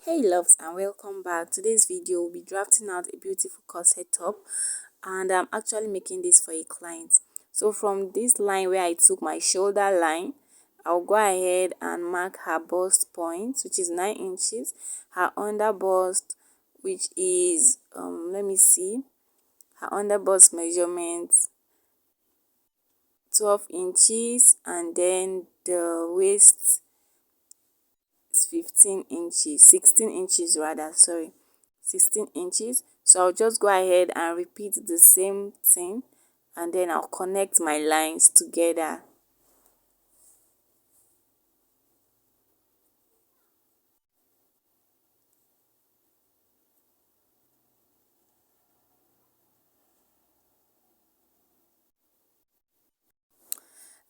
Hey loves, and welcome back. Today's video will be drafting out a beautiful corset top, and I'm actually making this for a client. So from this line where I took my shoulder line, I'll go ahead and mark her bust point, which is 9 inches, her under bust, which is let me see, her under bust measurement 12 inches, and then the waist 15 inches, 16 inches rather, sorry, 16 inches. So I'll just go ahead and repeat the same thing, and then I'll connect my lines together.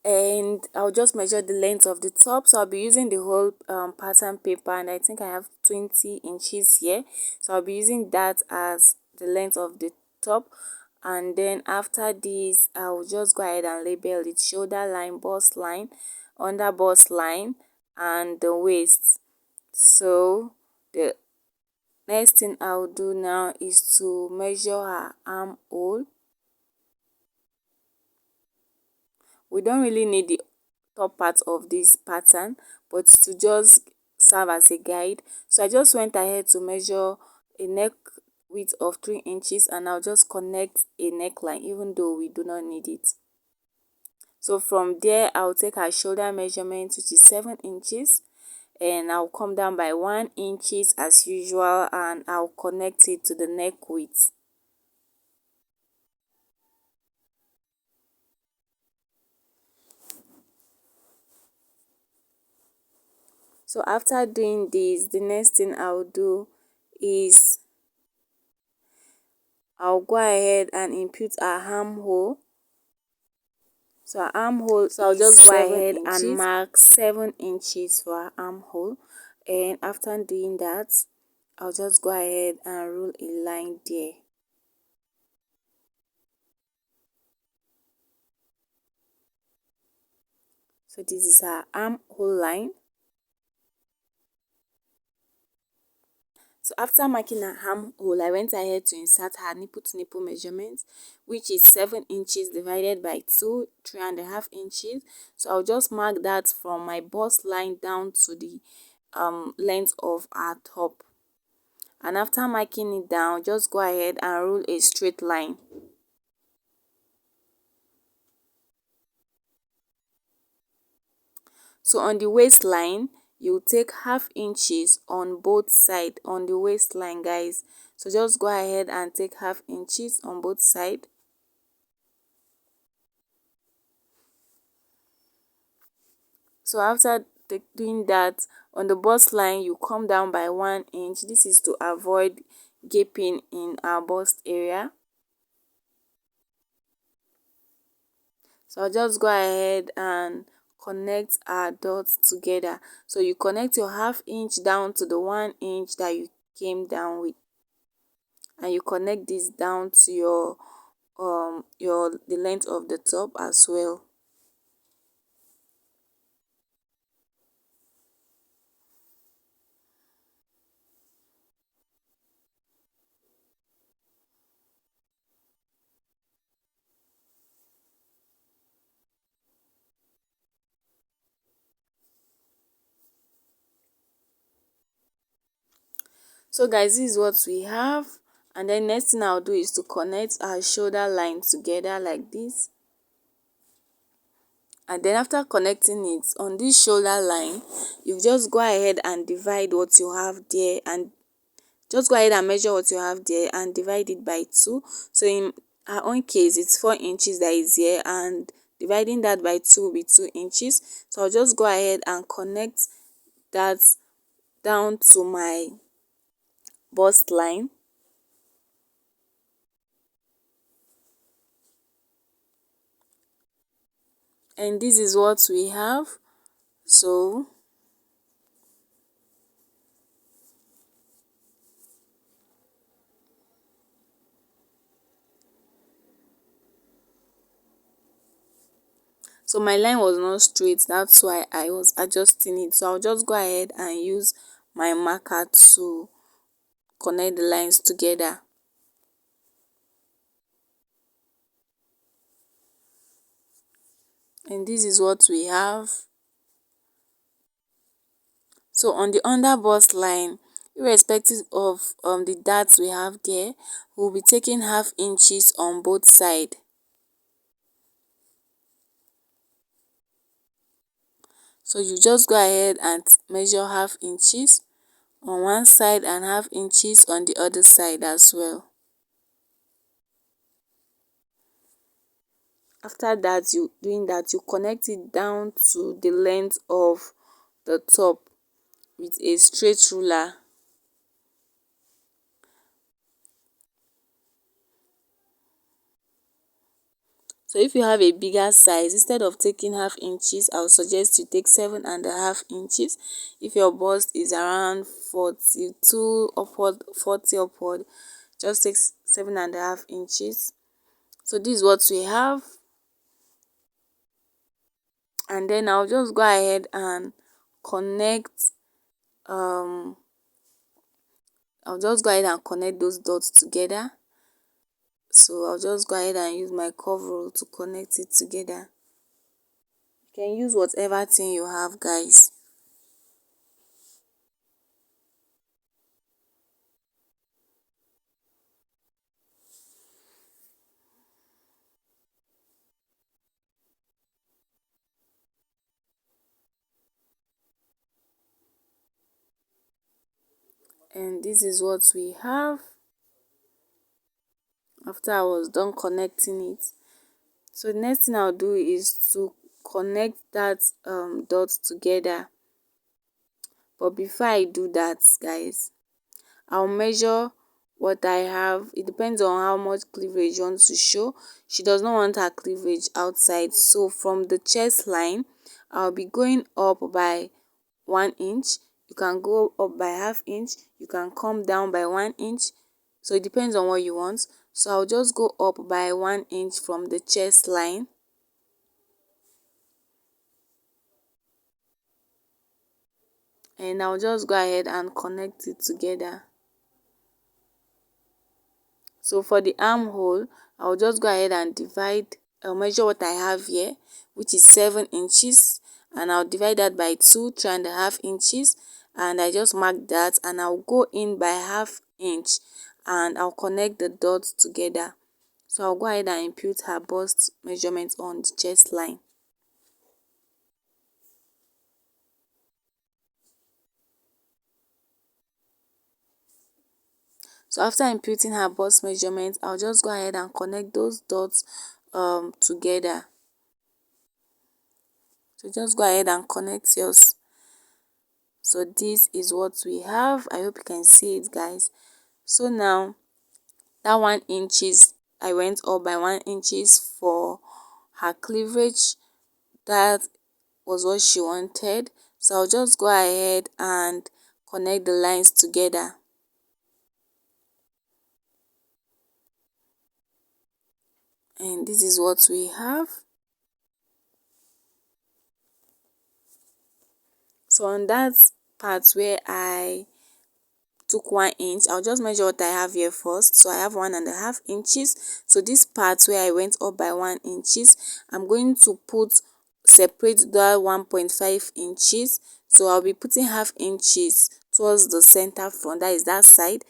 And I'll just measure the length of the top. So I'll be using the whole pattern paper, and I think I have 20 inches here, so I'll be using that as the length of the top. And then after this, I'll just go ahead and label it: shoulder line, bust line, under bust line, and the waist. So the next thing I'll do now is to measure her armhole. We don't really need the top part of this pattern, but to just serve as a guide, so I just went ahead to measure a neck width of 3 inches, and I'll just connect a neckline even though we do not need it. So from there, I'll take her shoulder measurement, which is 7 inches, and I'll come down by 1 inches as usual, and I'll connect it to the neck width. So after doing this, the next thing I'll do is I'll go ahead and input our armhole. So our armhole, so I'll just go ahead and mark 7 inches for our armhole. And after doing that, I'll just go ahead and rule a line there. So this is our armhole line. So after marking her armhole, I went ahead to insert her nipple to nipple measurement, which is 7 inches divided by 2, 3.5 inches. So I'll just mark that from my bust line down to the length of our top. And after marking it down, just go ahead and rule a straight line. So on the waistline, you take 1/2 inches on both sides on the waistline, guys. So just go ahead and take 1/2 inches on both sides. So after doing that, on the bust line, you come down by 1 inch. This is to avoid gaping in our bust area. So I'll just go ahead and connect our dots together. So you connect your 1/2 inch down to the 1 inch that you came down with, and you connect this down to the length of the top as well. So guys, this is what we have, and then next thing I'll do is to connect our shoulder line together like this. And then after connecting it on this shoulder line, you just go ahead and divide what you have there, and just go ahead and measure what you have there and divide it by 2. So in our own case, it's 4 inches that is here, and dividing that by 2 will be 2 inches. So I'll just go ahead and connect that down to my bust line. And this is what we have. So my line was not straight, that's why I was adjusting it. So I'll just go ahead and use my marker to connect the lines together. And this is what we have. So on the under bust line, irrespective of the darts we have there, we'll be taking half inches on both sides. So you just go ahead and measure half inches on one side and half inches on the other side as well. After that, you connect it down to the length of the top with a straight ruler. So if you have a bigger size, instead of taking half inches, I would suggest you take 7.5 inches. If your bust is around 42 upward, 40 upward, just take 7.5 inches. So this is what we have. And then I'll just go ahead and connect those dots together. So I'll just go ahead and use my curve rule to connect it together. You can use whatever thing you have, guys. And this is what we have after I was done connecting it. So the next thing I'll do is to connect that dot together. But before I do that, guys, I'll measure what I have. It depends on how much cleavage you want to show. She does not want her cleavage outside, so from the chest line I'll be going up by 1 inch. You can go up by half inch, you can come down by 1 inch, so it depends on what you want. So I'll just go up by 1 inch from the chest line. And I'll just go ahead and connect it together. So for the armhole, I'll just go ahead and I'll measure what I have here, which is 7 inches, and I'll divide that by 2, 3.5 inches, and I just mark that, and I'll go in by half inch and I'll connect the dots together. So I'll go ahead and impute her bust measurement on the chest line. So after imputing her bust measurement, I'll just go ahead and connect those dots together. So just go ahead and connect yours. So this is what we have. I hope you can see it, guys. So now that 1 inches, I went up by 1 inches for her cleavage. That was what she wanted. So I'll just go ahead and connect the lines together. And this is what we have. So on that part where I took 1 inch, I'll just measure what I have here first. So I have 1.5 inches. So this part where I went up by 1 inches, I'm going to separate that 1.5 inches. So I'll be putting half inches towards the center front, that is that side,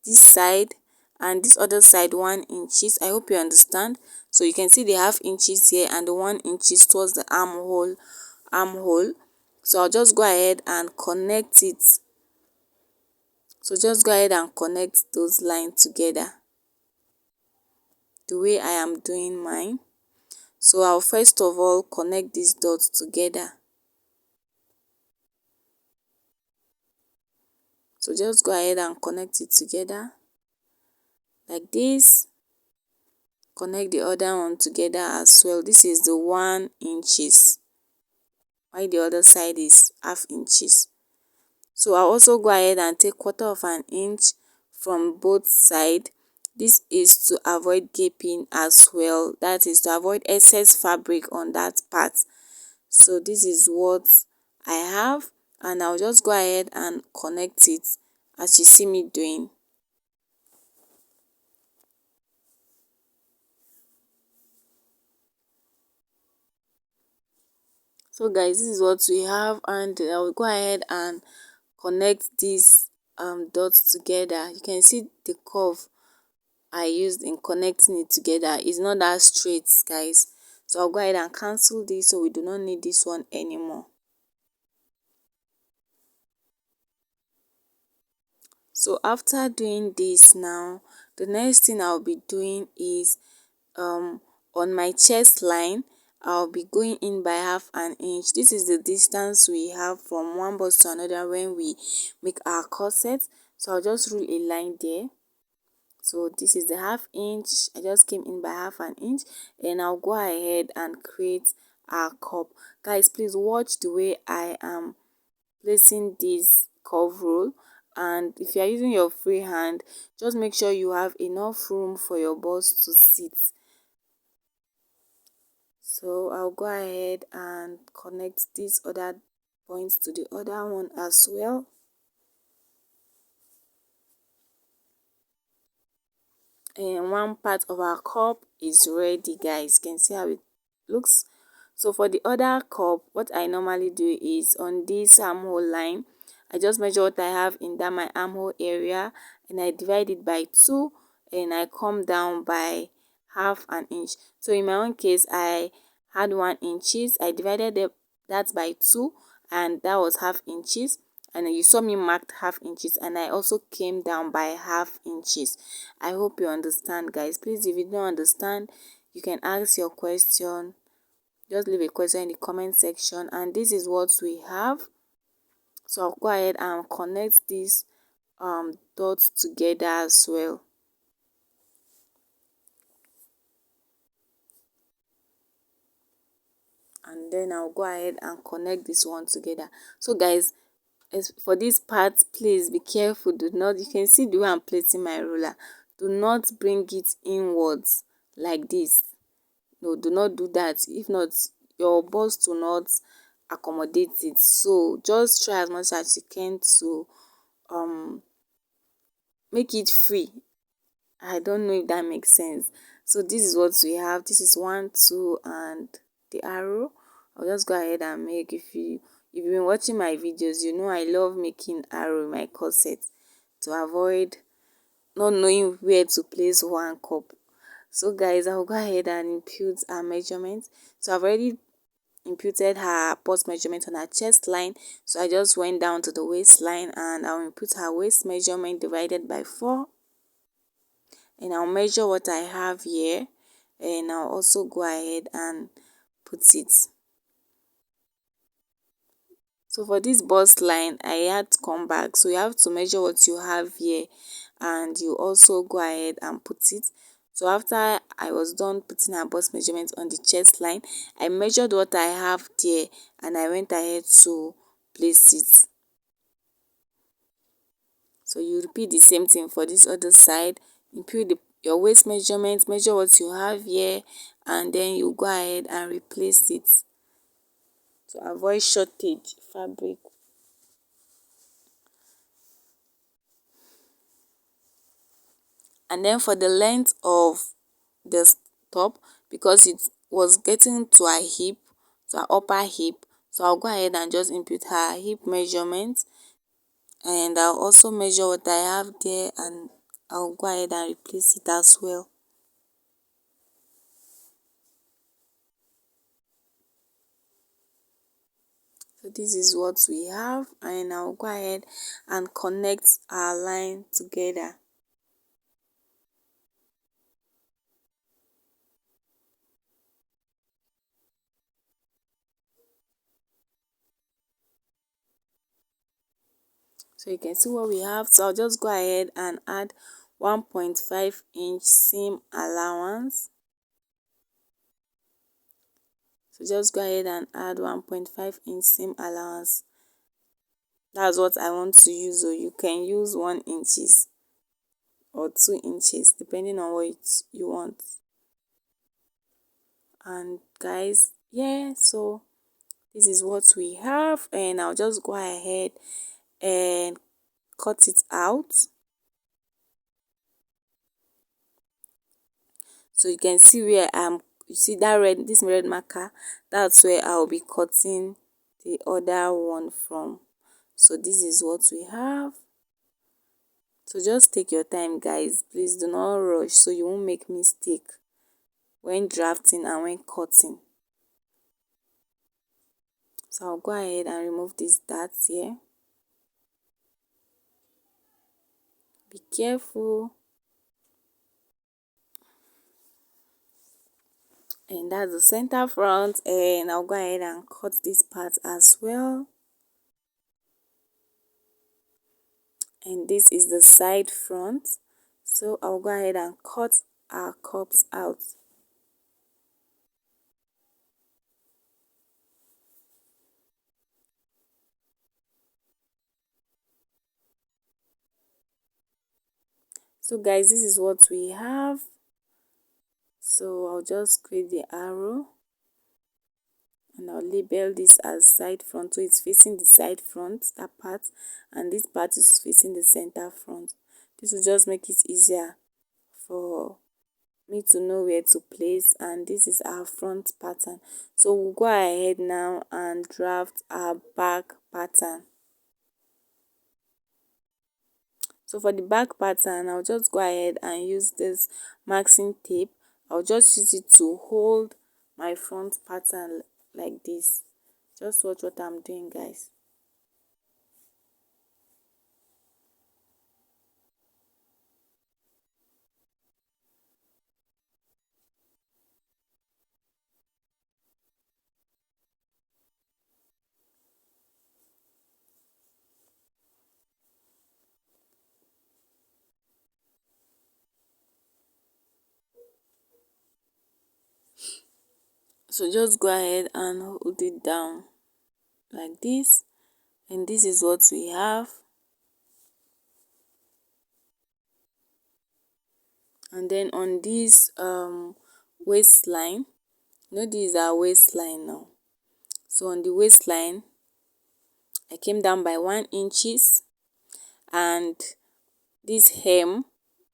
this side, and this other side 1 inches. I hope you understand. So you can see the half inches here and the 1 inches towards the armhole. So I'll just go ahead and connect it. So just go ahead and connect those lines together the way I am doing mine. So I'll first of all connect these dots together. So just go ahead and connect it together like this. Connect the other one together as well. This is the 1 inches, while the other side is half inches. So I'll also go ahead and take 1/4 inch from both sides. This is to avoid gaping as well, that is to avoid excess fabric on that part. So this is what I have. and I'll just go ahead and connect it as you see me doing. So guys, this is what we have, and I will go ahead and connect these dots together. You can see the curve I used in connecting it together is not that straight, guys. So I'll go ahead and cancel this, so we do not need this one anymore. So after doing this now, the next thing I'll be doing is on my chest line, I'll be going in by half an inch. This is the distance we have from one bust to another when we make our corset. So I'll just rule a line there. So this is the half inch. I just came in by half an inch, and I'll go ahead and create our cup. Guys, please watch the way I am placing this curve rule, and if you are using your free hand, just make sure you have enough room for your bust to sit. So I'll go ahead and connect these other points to the other one as well. And one part of our cup is ready, guys. You can see how it looks. So for the other cup, what I normally do is on this armhole line, I just measure what I have in that my armhole area, and I divide it by 2, and I come down by half an inch. So in my own case, I had 1 inches. I divided that by 2, and that was half inches. And you saw me marked half inches, and I also came down by half inches. I hope you understand, guys. Please, if you don't understand, you can ask your question. Just leave a question in the comment section, and this is what we have. So I'll go ahead and connect these dots together as well. And then I'll go ahead and connect this one together. So guys, as for this part, please be careful. Do not, you can see the way I'm placing my ruler, do not bring it inwards like this. No, do not do that. If not, your bust will not accommodate it. So just try as much as you can to make it free. I don't know if that makes sense. So this is what we have. This is 1, 2, and the arrow. I'll just go ahead and make, if you've been watching my videos, you know I love making arrow in my corset to avoid not knowing where to place one cup. So guys, I'll go ahead and impute our measurements. So I've already imputed her bust measurement on her chest line, so I just went down to the waistline, and I'll input her waist measurement divided by 4, and I'll measure what I have here, and I'll also go ahead and put it. So for this bust line, I had to come back, so you have to measure what you have here, and you also go ahead and put it. So after I was done putting her bust measurement on the chest line, I measured what I have there, and I went ahead to place it. So you repeat the same thing for this other side. Impute your waist measurement, measure what you have here, and then you go ahead and replace it to avoid shortage fabric. And then for the length of the top, because it was getting to her hip, to her upper hip, so I'll go ahead and just input her hip measurement, and I'll also measure what I have there, and I'll go ahead and replace it as well. So this is what we have, and I'll go ahead and connect our line together. So you can see what we have. So I'll just go ahead and add 1.5 inch seam allowance. So just go ahead and add 1.5 inch seam allowance. That's what I want to use, or you can use 1 inches or 2 inches depending on what you want. And guys, yeah, so this is what we have, and I'll just go ahead and cut it out. So you can see where you see that this red marker, that's where I'll be cutting the other one from. So this is what we have. So just take your time, guys, please do not rush so you won't make mistake when drafting and when cutting. So I'll go ahead and remove these dots here. Be careful. And that's the center front, and I'll go ahead and cut this part as well. And this is the side front, so I'll go ahead and cut our cups out. So guys, this is what we have. So I'll just create the arrow and I'll label this as side front, so it's facing the side front, that part, and this part is facing the center front. This will just make it easier for me to know where to place, and this is our front pattern. So we'll go ahead now and draft our back pattern. So for the back pattern, I'll just go ahead and use this marking tape. I'll just use it to hold my front pattern like this. Just watch what I'm doing, guys. So just go ahead and hold it down like this, and this is what we have. And then on this waistline, this is our waistline now. So on the waistline, I came down by 1 inches, and this hem,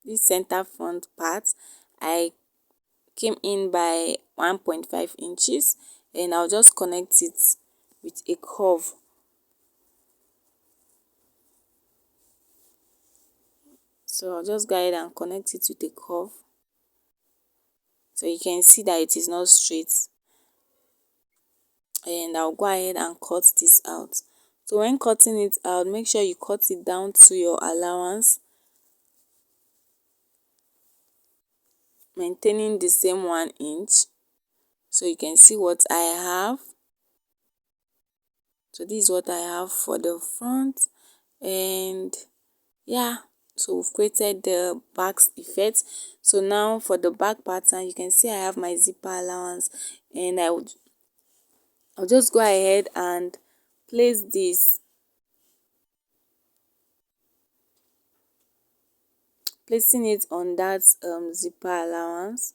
this center front part, I came in by 1.5 inches, and I'll just connect it with a curve. So I'll just go ahead and connect it with a curve, so you can see that it is not straight. And I'll go ahead and cut this out. So when cutting it out, make sure you cut it down to your allowance, maintaining the same 1 inch. So you can see what I have. So this is what I have for the front, and yeah, so we've created the back effect. So now for the back pattern, you can see I have my zipper allowance, and I'll just go ahead and place this, placing it on that zipper allowance.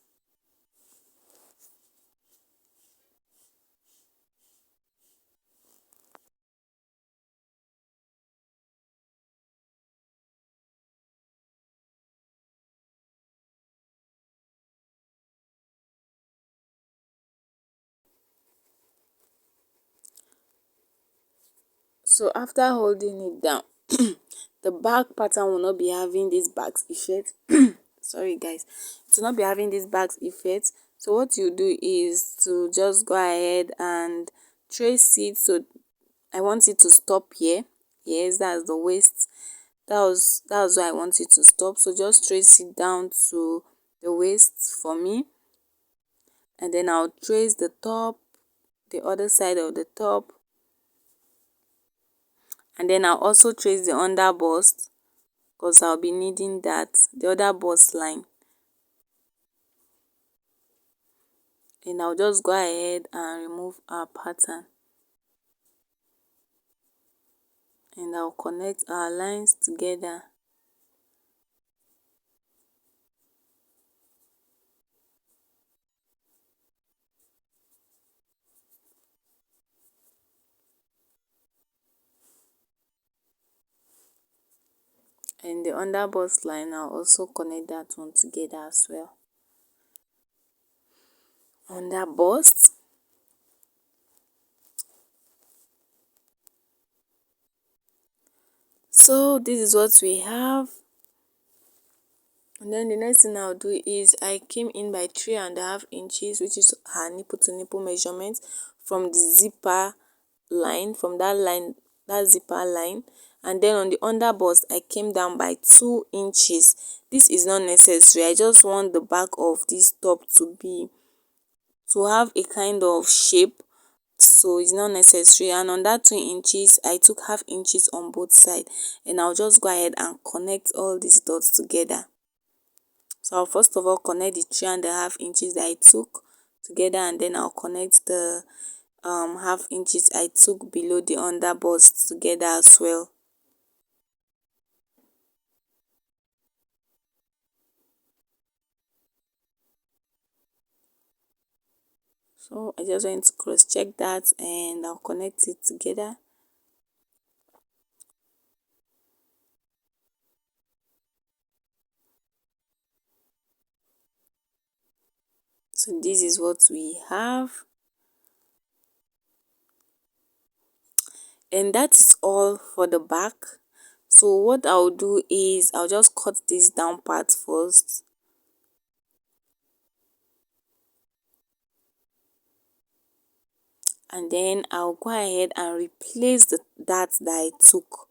So after holding it down, the back pattern will not be having this back effect. Sorry guys, it will not be having this back effect. So what you do is to just go ahead and trace it. So I want it to stop here. Yes, that's the waist. That's why I want it to stop. So just trace it down to the waist for me, and then I'll trace the top, the other side of the top, and then I'll also trace the under bust, because I'll be needing that, the other bust line. And I'll just go ahead and remove our pattern, and I'll connect our lines together. And the under bust line, I'll also connect that one together as well. Under bust, so this is what we have. And then the next thing I'll do is I came in by 3.5 inches, which is her nipple to nipple measurement from the zipper line, from that line, that zipper line. And then on the under bust, I came down by 2 inches. This is not necessary. I just want the back of this top to have a kind of shape, so it's not necessary. And on that 2 inches, I took 1/2 inches on both sides, and I'll just go ahead and connect all these dots together. So I'll first of all connect the 3.5 inches that I took together, and then I'll connect the 1/2 inches I took below the under bust together as well. So I just went to cross check that, and I'll connect it together. So this is what we have, and that is all for the back. So what I'll do is I'll just cut this down part first, and then I'll go ahead and replace that I took,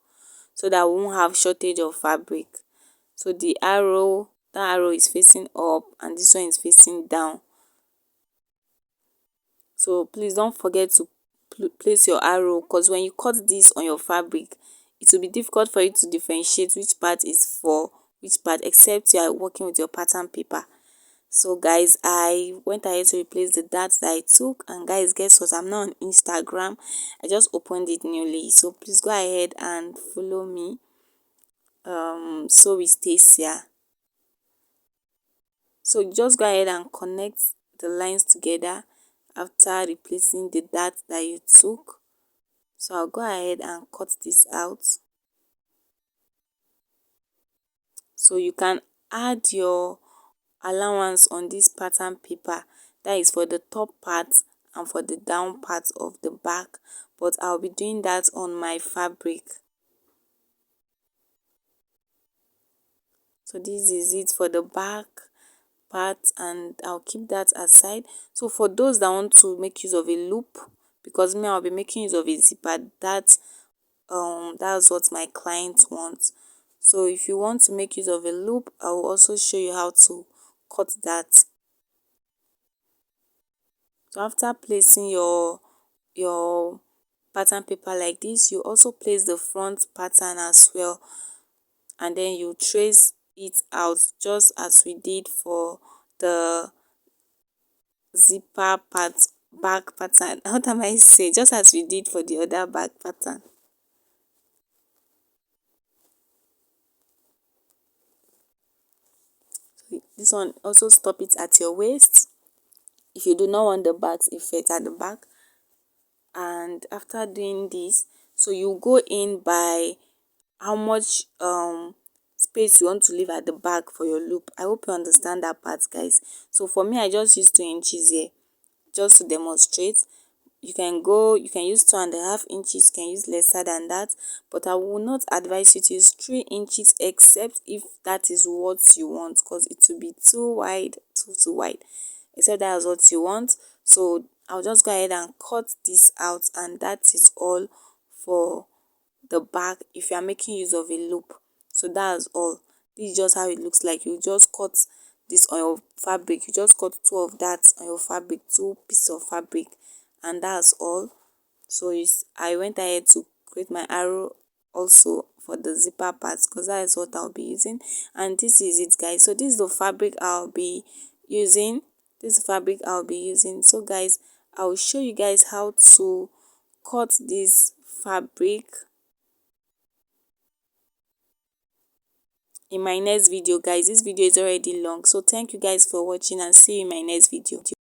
so that we won't have shortage of fabric. So the arrow, that arrow is facing up and this one is facing down. So please don't forget to place your arrow, because when you cut this on your fabric, it will be difficult for you to differentiate which part is for which part, except you are working with your pattern paper. So guys, I went ahead to replace the dots that I took, and guys, guess what, I'm not on Instagram. I just opened it newly, so please go ahead and follow me. So we stay here. So just go ahead and connect the lines together after replacing the dart that you took. So I'll go ahead and cut this out. So you can add your allowance on this pattern paper, that is for the top part and for the down part of the back, but I'll be doing that on my fabric. So this is it for the back part, and I'll keep that aside. So for those that want to make use of a loop, because me, I'll be making use of a zipper, that's what my client wants. So if you want to make use of a loop, I will also show you how to cut that. So after placing your pattern paper like this, you also place the front pattern as well, and then you trace it out just as we did for the zipper part, back pattern. What am I saying? Just as we did for the other back pattern. So this one, also stop it at your waist if you do not want the bags effect at the back. And after doing this, so you go in by how much space you want to leave at the back for your loop. I hope you understand that part, guys. So for me, I just use 2 inches here just to demonstrate. You can use 2.5 inches, you can use lesser than that, but I will not advise you to use 3 inches, except if that is what you want, because it will be too wide, too wide, except that is what you want. So I'll just go ahead and cut this out, and that is all for the back if you are making use of a loop. So that's all. This is just how it looks like. You just cut this on your fabric, you just cut two of that on your fabric, two pieces of fabric, and that's all. So I went ahead to create my arrow also for the zipper parts, because that is what I'll be using. And this is it, guys. So this is the fabric I'll be using. So guys, I'll show you guys how to cut this fabric in my next video, guys. This video is already long, so thank you guys for watching, and see you in my next video.